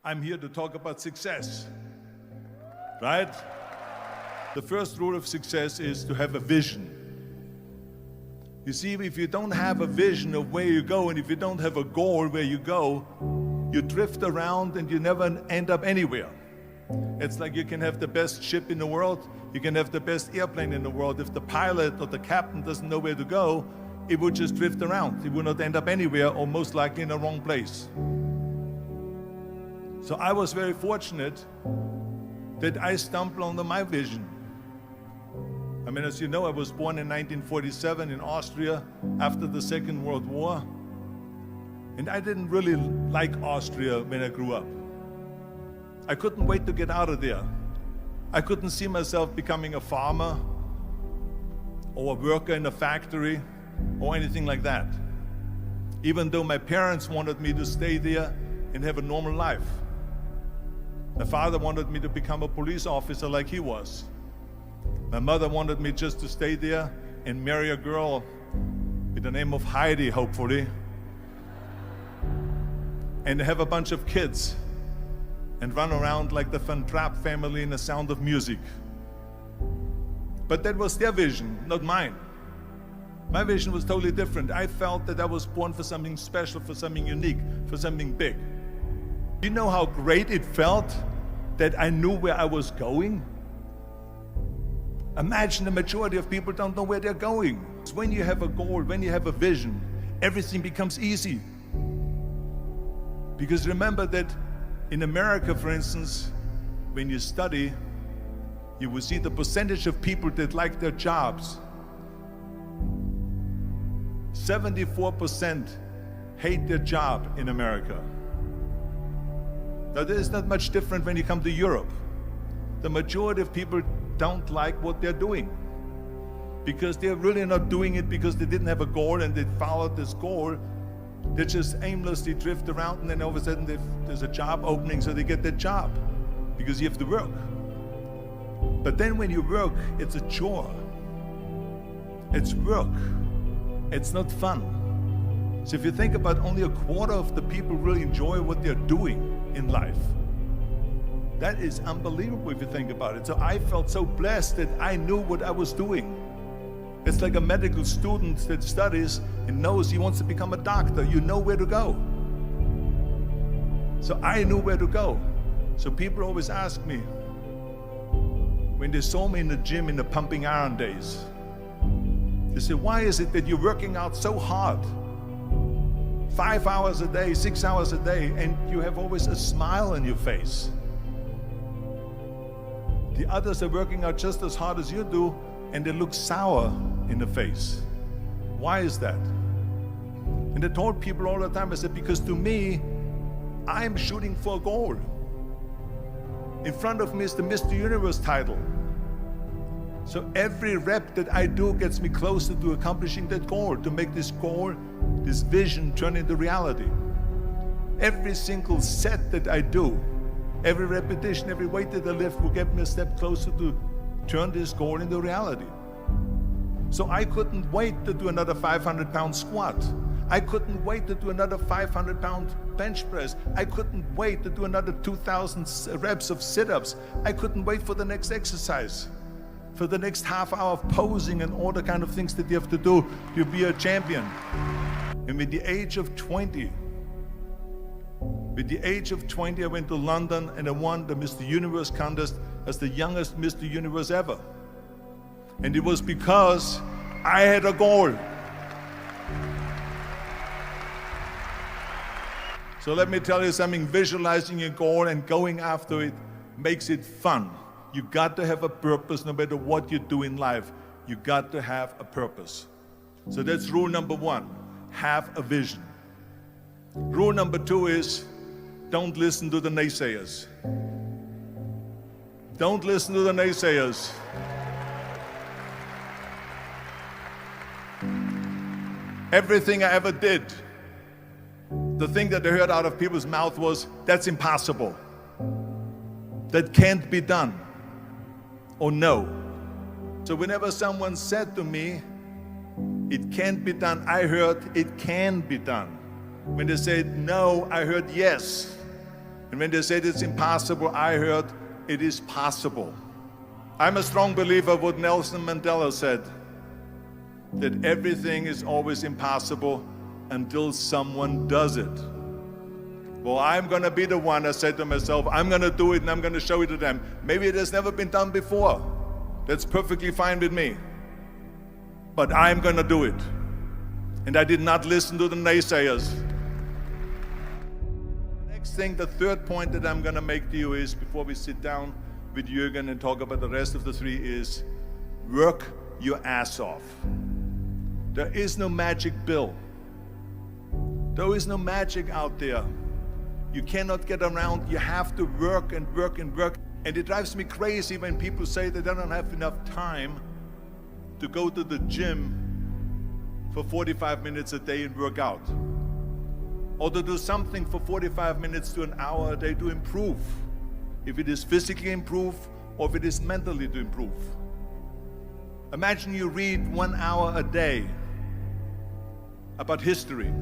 I'm here to talk about success, right? The first rule of success is to have a vision. You see, if you don't have a vision of where you go, and if you don't have a goal where you go, you drift around and you never end up anywhere. It's like you can have the best ship in the world, you can have the best airplane in the world. If the pilot or the captain doesn't know where to go, it would just drift around. It would not end up anywhere, or most likely in the wrong place. So I was very fortunate that I stumbled onto my vision. I mean, as you know, I was born in 1947 in Austria after the Second World War. And I didn't really like Austria when I grew up. I couldn't wait to get out of there. I couldn't see myself becoming a farmer or a worker in a factory or anything like that, even though my parents wanted me to stay there and have a normal life. My father wanted me to become a police officer like he was. My mother wanted me just to stay there and marry a girl with the name of Heidi, hopefully, and have a bunch of kids and run around like the Van Trapp family in The Sound of Music. But that was their vision, not mine. My vision was totally different. I felt that I was born for something special, for something unique, for something big. Do you know how great it felt that I knew where I was going? Imagine the majority of people don't know where they're going. When you have a goal, when you have a vision, everything becomes easy. Because remember that in America, for instance, when you study, you will see the percentage of people that like their jobs. 74% hate their job in America. Now, there is not much different when you come to Europe. The majority of people don't like what they're doing because they're really not doing it because they didn't have a goal and they followed this goal. They just aimlessly drift around, and then all of a sudden there's a job opening, so they get that job because you have to work. But then when you work, it's a chore. It's work. It's not fun. So if you think about, only a quarter of the people really enjoy what they're doing in life. That is unbelievable if you think about it. So I felt so blessed that I knew what I was doing. It's like a medical student that studies and knows he wants to become a doctor. You know where to go. So I knew where to go. So people always ask me, when they saw me in the gym in the pumping iron days, they say, why is it that you're working out so hard? 5 hours a day, 6 hours a day, and you have always a smile on your face. The others are working out just as hard as you do, and they look sour in the face. Why is that? And I told people all the time, I said, because to me, I'm shooting for a goal. In front of me is the Mr. Universe title. So every rep that I do gets me closer to accomplishing that goal, to make this goal, this vision turn into reality. Every single set that I do, every repetition, every weight that I lift will get me a step closer to turn this goal into reality. So I couldn't wait to do another 500-pound squat. I couldn't wait to do another 500-pound bench press. I couldn't wait to do another 2,000 reps of sit-ups. I couldn't wait for the next exercise, for the next half hour of posing and all the kind of things that you have to do to be a champion. And with the age of 20, I went to London and I won the Mr. Universe contest as the youngest Mr. Universe ever. And it was because I had a goal. So let me tell you something, visualizing a goal and going after it makes it fun. You got to have a purpose no matter what you do in life. You got to have a purpose. So that's rule number one, have a vision. Rule number two is, don't listen to the naysayers. Don't listen to the naysayers. Everything I ever did, the thing that I heard out of people's mouth was, that's impossible. That can't be done. Or no. So whenever someone said to me, it can't be done, I heard, it can be done. When they said no, I heard yes. And when they said it's impossible, I heard it is possible. I'm a strong believer of what Nelson Mandela said, that everything is always impossible until someone does it. Well, I'm going to be the one, I said to myself, I'm going to do it and I'm going to show it to them. Maybe it has never been done before. That's perfectly fine with me. But I'm going to do it. And I did not listen to the naysayers. The next thing, the third point that I'm going to make to you is, before we sit down with Jürgen and talk about the rest of the three, is work your ass off. There is no magic pill. There is no magic out there. You cannot get around. You have to work and work and work. And it drives me crazy when people say that they don't have enough time to go to the gym for 45 minutes a day and work out, or to do something for 45 minutes to an hour a day to improve, if it is physically improve or if it is mentally to improve. Imagine you read 1 hour a day about history.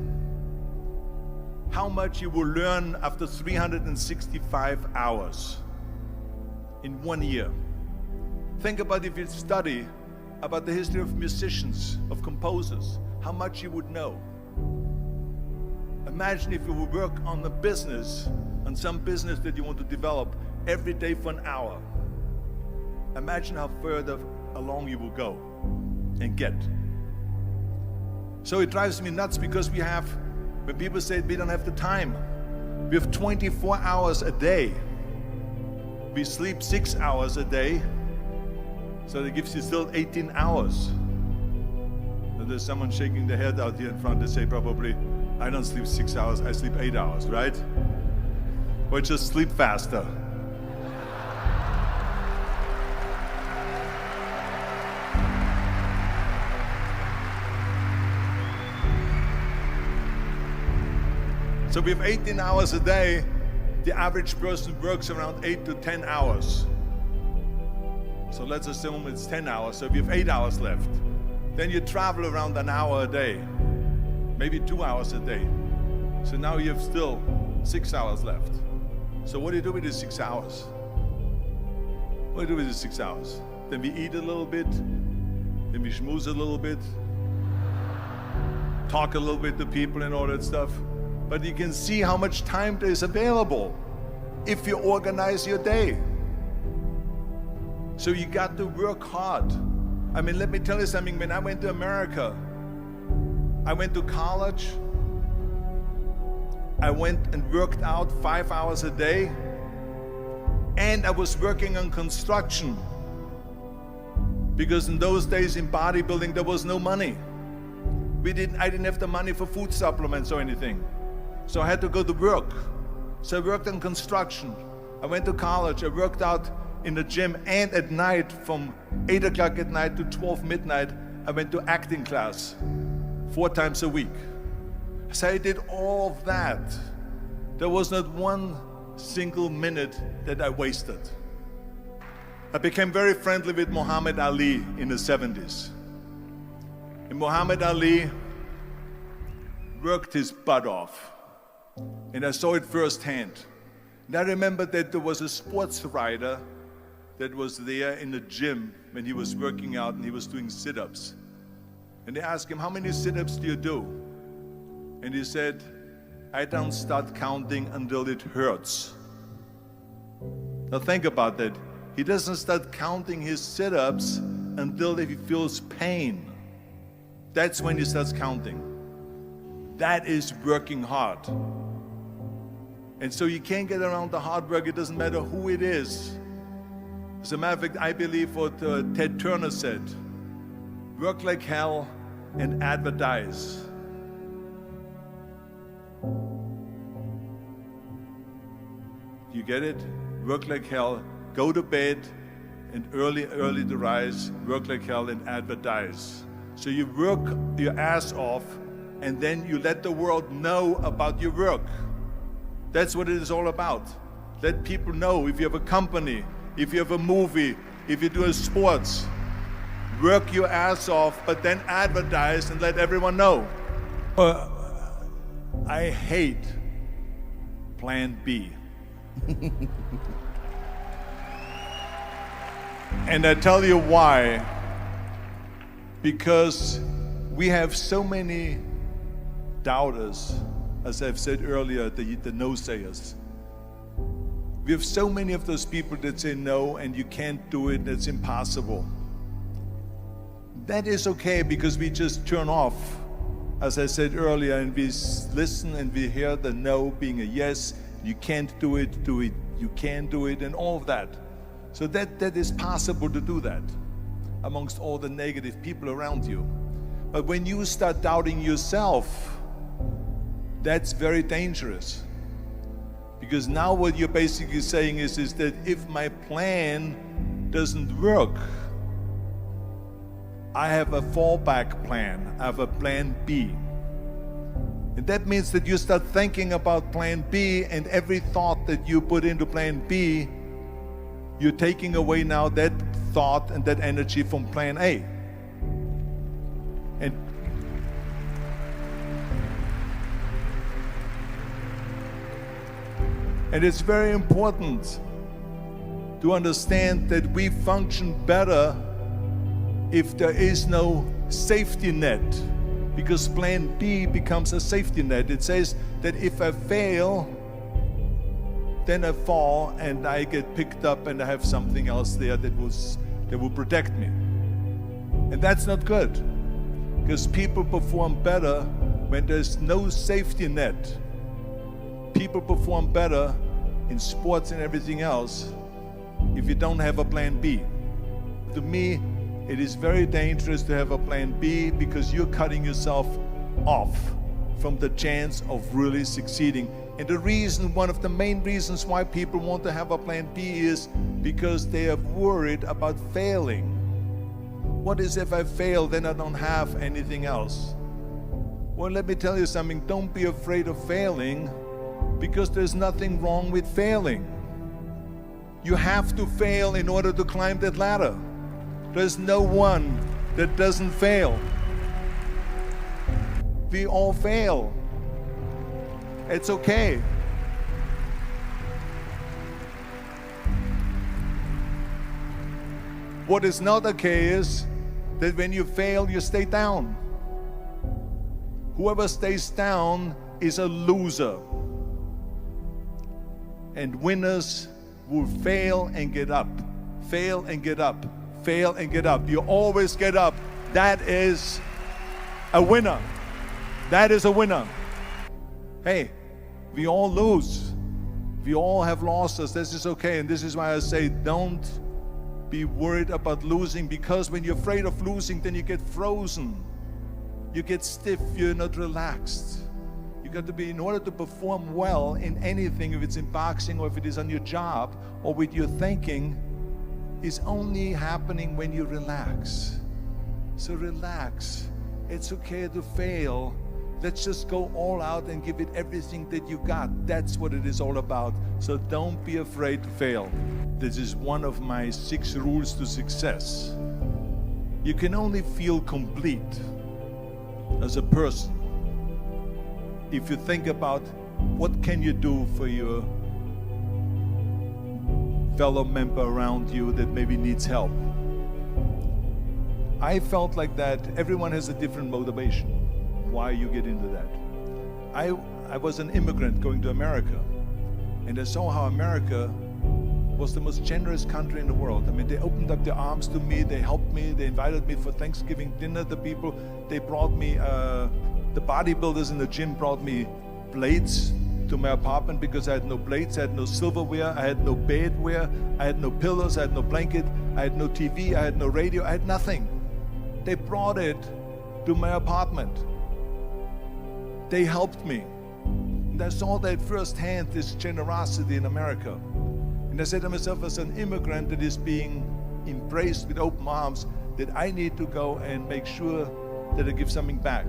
How much you will learn after 365 hours in 1 year. Think about if you study about the history of musicians, of composers, how much you would know. Imagine if you would work on a business, on some business that you want to develop every day for an hour. Imagine how further along you will go and get. So it drives me nuts because when people say we don't have the time, we have 24 hours a day. We sleep 6 hours a day, so that gives you still 18 hours. And there's someone shaking their head out here in front. They say probably, I don't sleep 6 hours, I sleep 8 hours, right? Or just sleep faster. So we have 18 hours a day. The average person works around 8 to 10 hours. So let's assume it's 10 hours, so we have 8 hours left. Then you travel around an hour a day, maybe 2 hours a day. So now you have still 6 hours left. So what do you do with these 6 hours? What do you do with these 6 hours? Then we eat a little bit, then we schmooze a little bit, talk a little bit to people and all that stuff. But you can see how much time there is available if you organize your day. So you got to work hard. I mean, let me tell you something. When I went to America, I went to college. I went and worked out 5 hours a day. And I was working on construction. Because in those days in bodybuilding, there was no money. I didn't have the money for food supplements or anything. So I had to go to work. So I worked on construction. I went to college. I worked out in the gym, and at night from 8 o'clock at night to 12 midnight, I went to acting class 4 times a week. So I did all of that. There was not one single minute that I wasted. I became very friendly with Muhammad Ali in the 70s. And Muhammad Ali worked his butt off. And I saw it firsthand. And I remember that there was a sports writer that was there in the gym when he was working out and he was doing sit-ups. And they asked him, how many sit-ups do you do? And he said, I don't start counting until it hurts. Now think about that. He doesn't start counting his sit-ups until he feels pain. That's when he starts counting. That is working hard. And so you can't get around the hard work. It doesn't matter who it is. As a matter of fact, I believe what Ted Turner said, work like hell and advertise. You get it? Work like hell, go to bed, and early to rise, work like hell and advertise. So you work your ass off, and then you let the world know about your work. That's what it is all about. Let people know. If you have a company, if you have a movie, if you do a sports, work your ass off, but then advertise and let everyone know. I hate plan B. And I tell you why. Because we have so many doubters, as I've said earlier, the no-sayers. We have so many of those people that say no, and you can't do it, it's impossible. That is okay, because we just turn off, as I said earlier, and we listen and we hear the no being a yes. You can't do it, you can do it, and all of that. So that is possible to do that amongst all the negative people around you. But when you start doubting yourself, that's very dangerous. Because now what you're basically saying is that if my plan doesn't work, I have a fallback plan, I have a plan B. And that means that you start thinking about plan B, and every thought that you put into plan B, you're taking away now that thought and that energy from plan A. And it's very important to understand that we function better if there is no safety net, because plan B becomes a safety net. It says that if I fail, then I fall and I get picked up and I have something else there that will protect me. And that's not good, because people perform better when there's no safety net. People perform better in sports and everything else if you don't have a plan B. To me, it is very dangerous to have a plan B, because you're cutting yourself off from the chance of really succeeding. And the reason, one of the main reasons why people want to have a plan B is because they are worried about failing. What is if I fail, then I don't have anything else? Well, let me tell you something, don't be afraid of failing, because there's nothing wrong with failing. You have to fail in order to climb that ladder. There's no one that doesn't fail. We all fail. It's okay. What is not okay is that when you fail, you stay down. Whoever stays down is a loser. And winners will fail and get up, fail and get up, fail and get up. You always get up. That is a winner. That is a winner. Hey, we all lose. We all have losses. This is okay. And this is why I say don't be worried about losing, because when you're afraid of losing, then you get frozen. You get stiff. You're not relaxed. You got to be, in order to perform well in anything, if it's in boxing or if it is on your job or with your thinking, is only happening when you relax. So relax. It's okay to fail. Let's just go all out and give it everything that you got. That's what it is all about. So don't be afraid to fail. This is one of my 6 rules to success. You can only feel complete as a person if you think about what can you do for your fellow member around you that maybe needs help. I felt like that. Everyone has a different motivation why you get into that. I was an immigrant going to America, and I saw how America was the most generous country in the world. I mean, they opened up their arms to me, they helped me, they invited me for Thanksgiving dinner. The people, they brought me, the bodybuilders in the gym brought me plates to my apartment because I had no plates, I had no silverware, I had no bedware, I had no pillows, I had no blanket, I had no TV, I had no radio, I had nothing. They brought it to my apartment. They helped me. And I saw that firsthand, this generosity in America. And I said to myself, as an immigrant that is being embraced with open arms, that I need to go and make sure that I give something back.